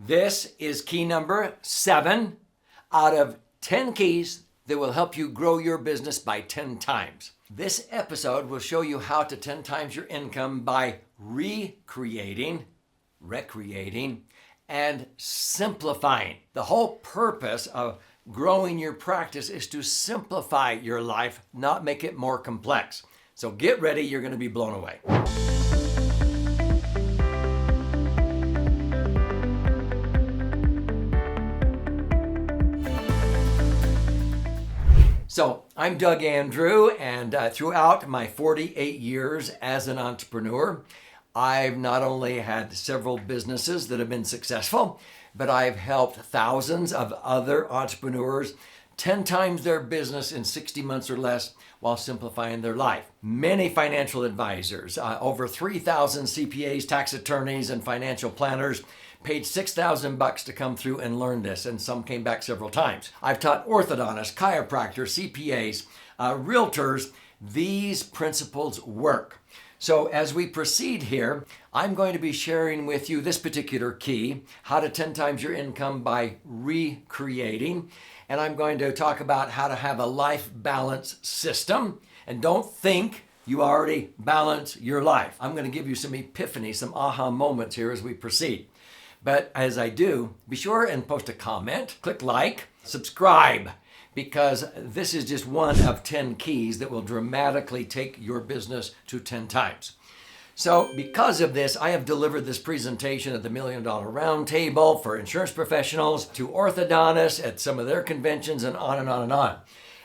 This is key number 7 out of 10 keys that will help you grow your business by 10 times. This episode will show you how to 10 times your income by recreating, and simplifying. The whole purpose of growing your practice is to simplify your life, not make it more complex. So get ready, you're going to be blown away. So I'm Doug Andrew, and throughout my 48 years as an entrepreneur, I've not only had several businesses that have been successful, but I've helped thousands of other entrepreneurs 10 times their business in 60 months or less while simplifying their life. Many financial advisors, over 3,000 CPAs, tax attorneys, and financial planners paid $6,000 to come through and learn this, and some came back several times. I've taught orthodontists, chiropractors, CPAs, realtors. These principles work. So as we proceed here, I'm going to be sharing with you this particular key, how to 10 times your income by recreating. And I'm going to talk about how to have a life balance system. And don't think you already balance your life. I'm going to give you some epiphany, some aha moments here as we proceed. But as I do, be sure and post a comment, click like, subscribe, because this is just one of 10 keys that will dramatically take your business to 10 times. So because of this, I have delivered this presentation at the $1 Million Roundtable for insurance professionals, to orthodontists at some of their conventions, and on and on and on.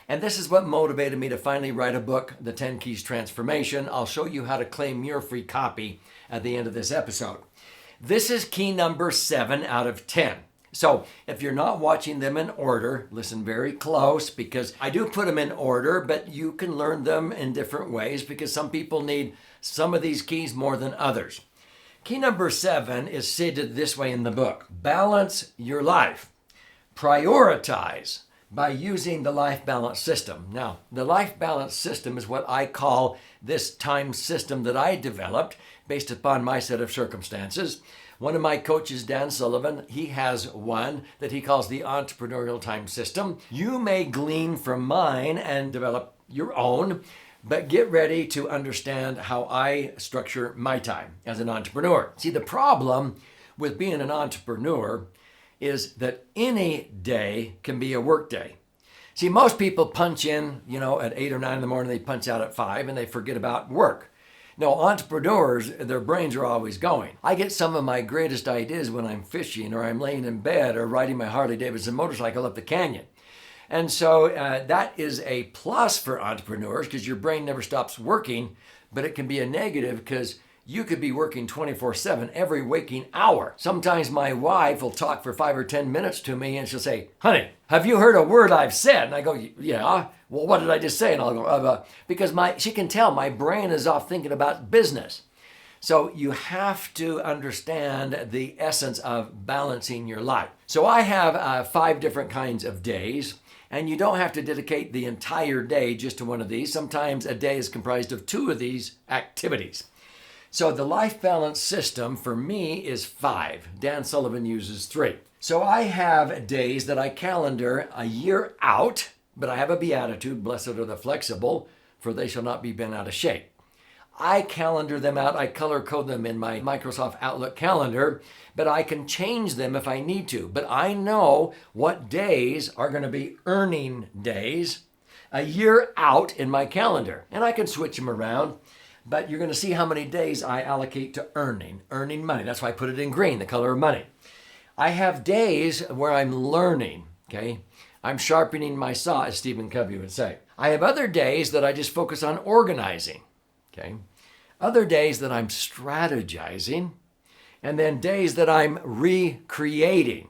And this is what motivated me to finally write a book, The 10 Keys Transformation. I'll show you how to claim your free copy at the end of this episode. This is key number 7 out of 10. So if you're not watching them in order, listen very close, because I do put them in order, but you can learn them in different ways because some people need some of these keys more than others. Key number 7 is stated this way in the book: balance your life. Prioritize by using the life balance system. Now, the life balance system is what I call this time system that I developed based upon my set of circumstances. One of my coaches, Dan Sullivan, he has one that he calls the entrepreneurial time system. You may glean from mine and develop your own, but get ready to understand how I structure my time as an entrepreneur. See, the problem with being an entrepreneur is that any day can be a work day. See, most people punch in, at 8 or 9 in the morning, they punch out at 5 and they forget about work. No, entrepreneurs, their brains are always going. I get some of my greatest ideas when I'm fishing, or I'm laying in bed, or riding my Harley-Davidson motorcycle up the canyon. And so that is a plus for entrepreneurs because your brain never stops working, but it can be a negative because you could be working 24/7 every waking hour. Sometimes my wife will talk for 5 or 10 minutes to me and she'll say, "Honey, have you heard a word I've said?" And I go, "Yeah. Well, what did I just say?" And I'll go, because she can tell my brain is off thinking about business. So you have to understand the essence of balancing your life. So I have 5 different kinds of days, and you don't have to dedicate the entire day just to one of these. Sometimes a day is comprised of 2 of these activities. So the life balance system for me is 5. Dan Sullivan uses 3. So I have days that I calendar a year out, but I have a beatitude: blessed are the flexible, for they shall not be bent out of shape. I calendar them out. I color code them in my Microsoft Outlook calendar, but I can change them if I need to. But I know what days are going to be earning days a year out in my calendar, and I can switch them around. But you're going to see how many days I allocate to earning money. That's why I put it in green, the color of money. I have days where I'm learning, okay? I'm sharpening my saw, as Stephen Covey would say. I have other days that I just focus on organizing, okay? Other days that I'm strategizing, and then days that I'm recreating.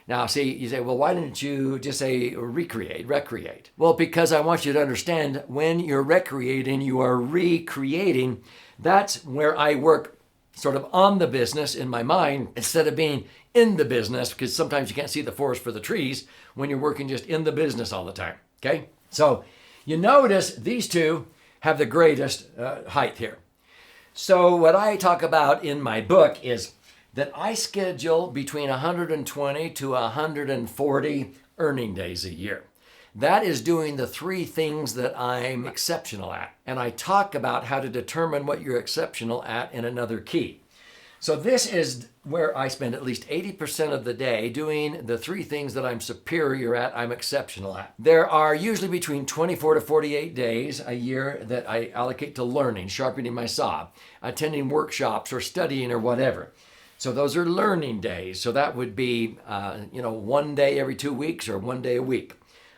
Now, see, you say, well, why didn't you just say recreate? Well, because I want you to understand when you're recreating, you are recreating. That's where I work sort of on the business in my mind instead of being in the business, because sometimes you can't see the forest for the trees when you're working just in the business all the time, okay? So you notice these 2 have the greatest height here. So what I talk about in my book is that I schedule between 120 to 140 earning days a year. That is doing the three things that I'm exceptional at. And I talk about how to determine what you're exceptional at in another key. So this is where I spend at least 80% of the day doing the three things that I'm superior at, I'm exceptional at. There are usually between 24 to 48 days a year that I allocate to learning, sharpening my saw, attending workshops or studying or whatever. So those are learning days. So that would be, 1 day every 2 weeks or 1 day a week.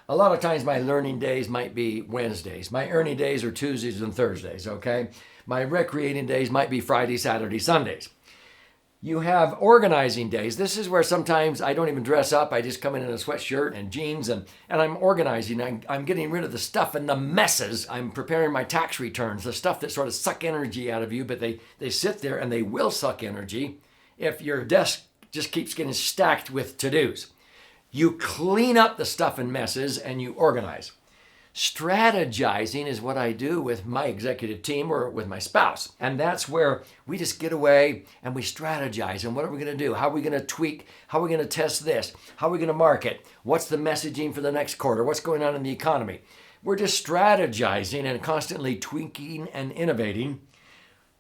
A lot of times my learning days might be Wednesdays. My earning days are Tuesdays and Thursdays, okay? My recreating days might be Friday, Saturday, Sundays. You have organizing days. This is where sometimes I don't even dress up. I just come in a sweatshirt and jeans and I'm organizing. I'm getting rid of the stuff and the messes. I'm preparing my tax returns, the stuff that sort of suck energy out of you, but they sit there and they will suck energy if your desk just keeps getting stacked with to-dos. You clean up the stuff and messes and you organize. Strategizing is what I do with my executive team or with my spouse. And that's where we just get away and we strategize. And what are we going to do? How are we going to tweak? How are we going to test this? How are we going to market? What's the messaging for the next quarter? What's going on in the economy? We're just strategizing and constantly tweaking and innovating,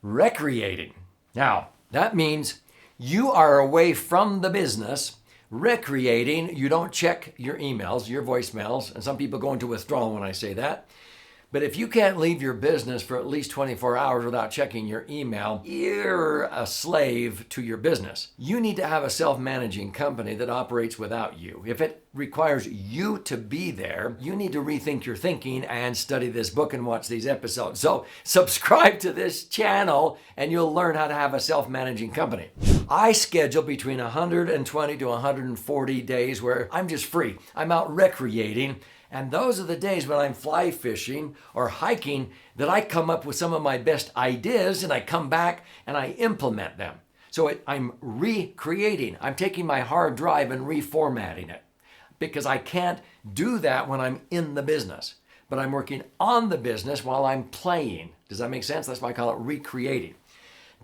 recreating. Now, that means you are away from the business. Recreating, you don't check your emails, your voicemails, and some people go into withdrawal when I say that. But if you can't leave your business for at least 24 hours without checking your email, you're a slave to your business. You need to have a self-managing company that operates without you. If it requires you to be there, you need to rethink your thinking and study this book and watch these episodes. So subscribe to this channel and you'll learn how to have a self-managing company. I schedule between 120 to 140 days where I'm just free. I'm out recreating. And those are the days when I'm fly fishing or hiking that I come up with some of my best ideas and I come back and I implement them. So I'm recreating. I'm taking my hard drive and reformatting it because I can't do that when I'm in the business. But I'm working on the business while I'm playing. Does that make sense? That's why I call it recreating.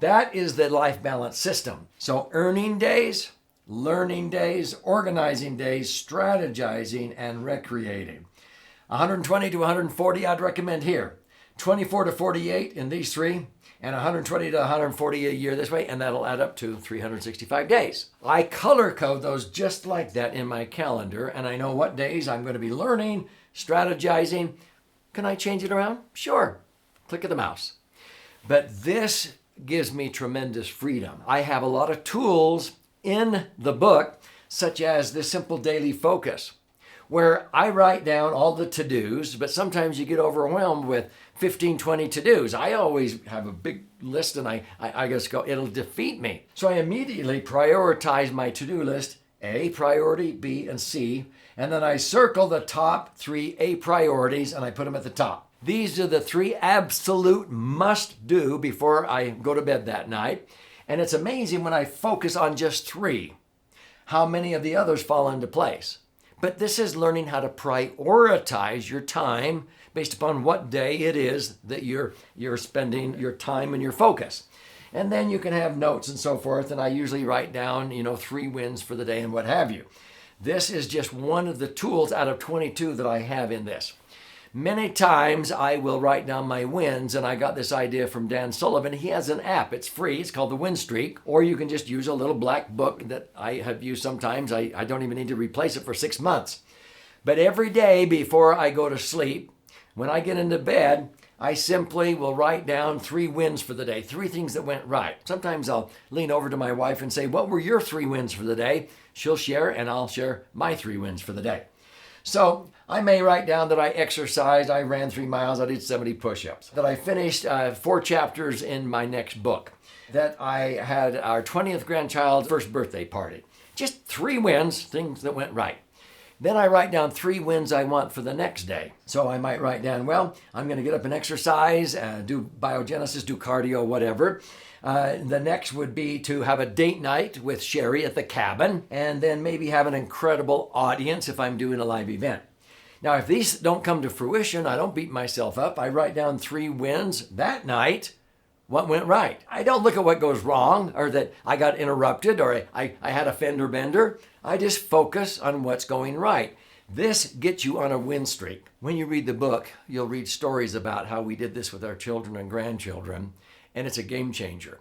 That is the life balance system. So earning days, learning days, organizing days, strategizing, and recreating. 120 to 140 I'd recommend here. 24 to 48 in these three, and 120 to 140 a year this way, and that'll add up to 365 days. I color code those just like that in my calendar, and I know what days I'm going to be learning, strategizing. Can I change it around? Sure. Click of the mouse. But this gives me tremendous freedom. I have a lot of tools in the book, such as the simple daily focus, where I write down all the to-dos, but sometimes you get overwhelmed with 15, 20 to-dos. I always have a big list and I just go, it'll defeat me. So I immediately prioritize my to-do list, A, priority, B, and C, and then I circle the top 3 A priorities and I put them at the top. These are the 3 absolute must-do before I go to bed that night. And it's amazing when I focus on just 3, how many of the others fall into place. But this is learning how to prioritize your time based upon what day it is that you're spending your time and your focus. And then you can have notes and so forth. And I usually write down, 3 wins for the day and what have you. This is just one of the tools out of 22 that I have in this. Many times I will write down my wins, and I got this idea from Dan Sullivan. He has an app. It's free. It's called the Win Streak, or you can just use a little black book that I have used sometimes. I don't even need to replace it for 6 months. But every day before I go to sleep, when I get into bed, I simply will write down 3 wins for the day, 3 things that went right. Sometimes I'll lean over to my wife and say, what were your 3 wins for the day? She'll share, and I'll share my 3 wins for the day. So I may write down that I exercised, I ran 3 miles, I did 70 push-ups, that I finished 4 chapters in my next book, that I had our 20th grandchild's first birthday party. Just 3 wins, things that went right. Then I write down 3 wins I want for the next day. So I might write down, well, I'm going to get up and exercise, do biogenesis, do cardio, whatever. The next would be to have a date night with Sherry at the cabin, and then maybe have an incredible audience if I'm doing a live event. Now, if these don't come to fruition, I don't beat myself up. I write down 3 wins that night what went right. I don't look at what goes wrong or that I got interrupted or I had a fender bender. I just focus on what's going right. This gets you on a win streak. When you read the book, you'll read stories about how we did this with our children and grandchildren, and it's a game changer.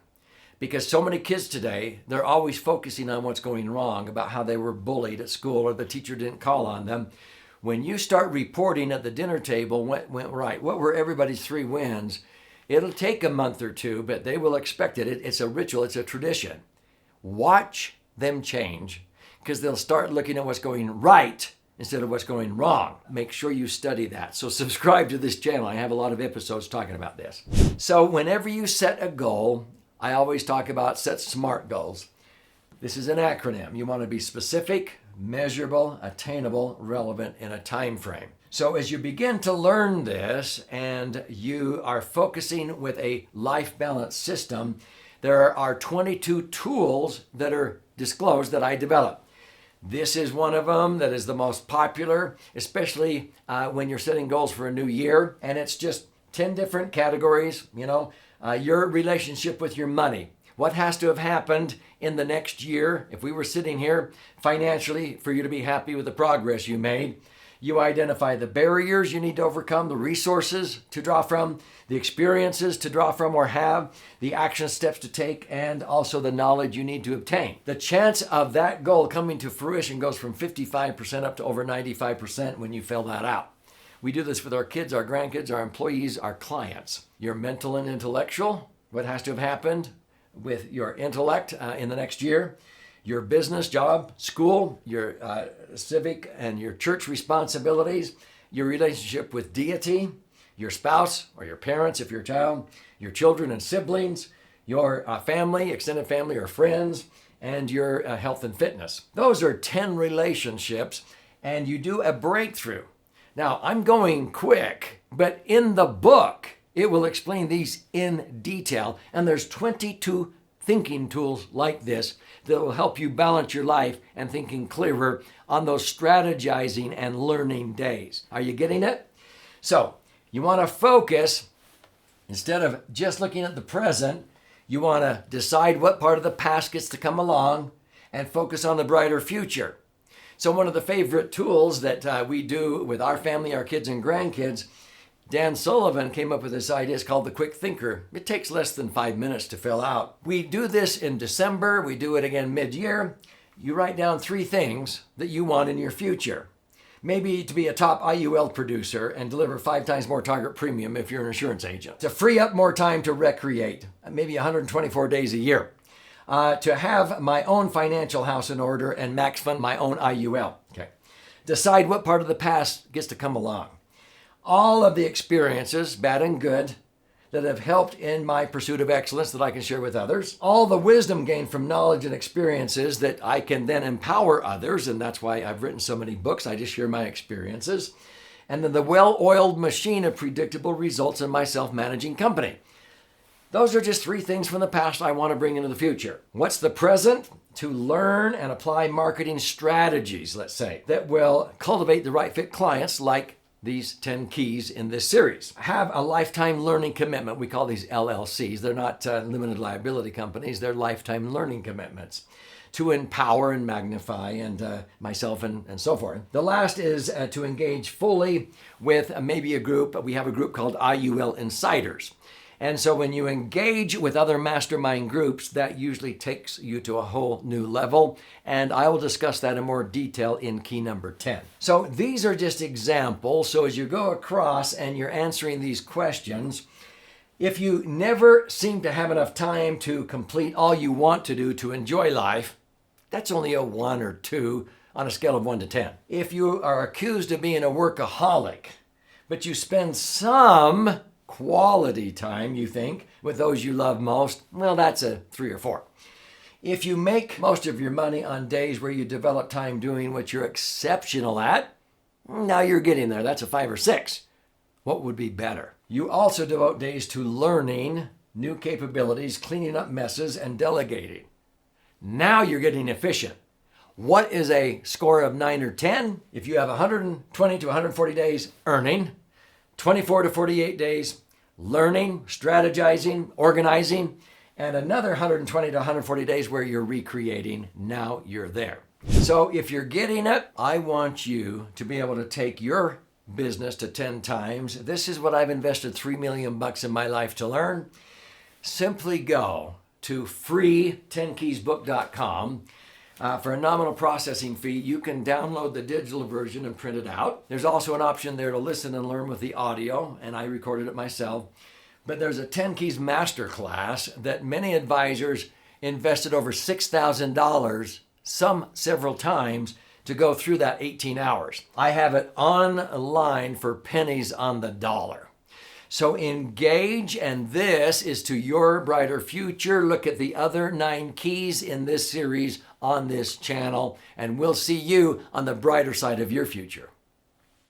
Because so many kids today, they're always focusing on what's going wrong, about how they were bullied at school or the teacher didn't call on them. When you start reporting at the dinner table what went right, what were everybody's 3 wins, it'll take a month or 2, but they will expect it. It's a ritual, it's a tradition. Watch them change because they'll start looking at what's going right instead of what's going wrong. Make sure you study that. So subscribe to this channel. I have a lot of episodes talking about this. So whenever you set a goal, I always talk about set SMART goals. This is an acronym. You want to be specific, measurable, attainable, relevant in a time frame. So as you begin to learn this and you are focusing with a life balance system, there are 22 tools that are disclosed that I developed. This is one of them that is the most popular, especially when you're setting goals for a new year. And it's just 10 different categories, your relationship with your money. What has to have happened in the next year, if we were sitting here financially, for you to be happy with the progress you made? You identify the barriers you need to overcome, the resources to draw from, the experiences to draw from or have, the action steps to take, and also the knowledge you need to obtain. The chance of that goal coming to fruition goes from 55% up to over 95% when you fill that out. We do this with our kids, our grandkids, our employees, our clients. Your mental and intellectual, what has to have happened with your intellect in the next year, your business, job, school, your civic and your church responsibilities, your relationship with deity, your spouse or your parents if you're a child, your children and siblings, your family, extended family or friends, and your health and fitness. Those are 10 relationships, and you do a breakthrough. Now, I'm going quick, but in the book, it will explain these in detail, and there's 22 thinking tools like this that will help you balance your life and thinking clearer on those strategizing and learning days. Are you getting it? So, you want to focus, instead of just looking at the present, you want to decide what part of the past gets to come along and focus on the brighter future. So one of the favorite tools that we do with our family, our kids and grandkids, Dan Sullivan came up with this idea. It's called the Quick Thinker. It takes less than 5 minutes to fill out. We do this in December. We do it again mid-year. You write down 3 things that you want in your future. Maybe to be a top IUL producer and deliver 5 times more target premium if you're an insurance agent. To free up more time to recreate, maybe 124 days a year. To have my own financial house in order and max fund my own IUL. Okay. Decide what part of the past gets to come along. All of the experiences, bad and good, that have helped in my pursuit of excellence that I can share with others. All the wisdom gained from knowledge and experiences that I can then empower others, and that's why I've written so many books. I just share my experiences. And then the well-oiled machine of predictable results in my self-managing company. Those are just 3 things from the past I want to bring into the future. What's the present? To learn and apply marketing strategies, let's say, that will cultivate the right fit clients like these 10 keys in this series. Have a lifetime learning commitment. We call these LLCs. They're not limited liability companies. They're lifetime learning commitments to empower and magnify and myself and so forth. The last is to engage fully with maybe a group. We have a group called IUL Insiders. And so when you engage with other mastermind groups, that usually takes you to a whole new level. And I will discuss that in more detail in key number 10. So these are just examples. So as you go across and you're answering these questions, if you never seem to have enough time to complete all you want to do to enjoy life, that's only a 1 or 2 on a scale of 1 to 10. If you are accused of being a workaholic, but you spend some quality time, you think, with those you love most, well, that's a 3 or 4. If you make most of your money on days where you develop time doing what you're exceptional at, now you're getting there. That's a 5 or 6. What would be better? You also devote days to learning new capabilities, cleaning up messes, and delegating. Now you're getting efficient. What is a score of 9 or 10? If you have 120 to 140 days earning, 24 to 48 days learning, strategizing, organizing, and another 120 to 140 days where you're recreating. Now you're there. So if you're getting it, I want you to be able to take your business to 10 times. This is what I've invested $3 million in my life to learn. Simply go to free10keysbook.com. For a nominal processing fee, you can download the digital version and print it out. There's also an option there to listen and learn with the audio, and I recorded it myself. But there's a 10 Keys Masterclass that many advisors invested over $6,000, some several times, to go through that 18 hours. I have it online for pennies on the dollar. So engage, and this is to your brighter future. Look at the other 9 keys in this series on this channel, and we'll see you on the brighter side of your future.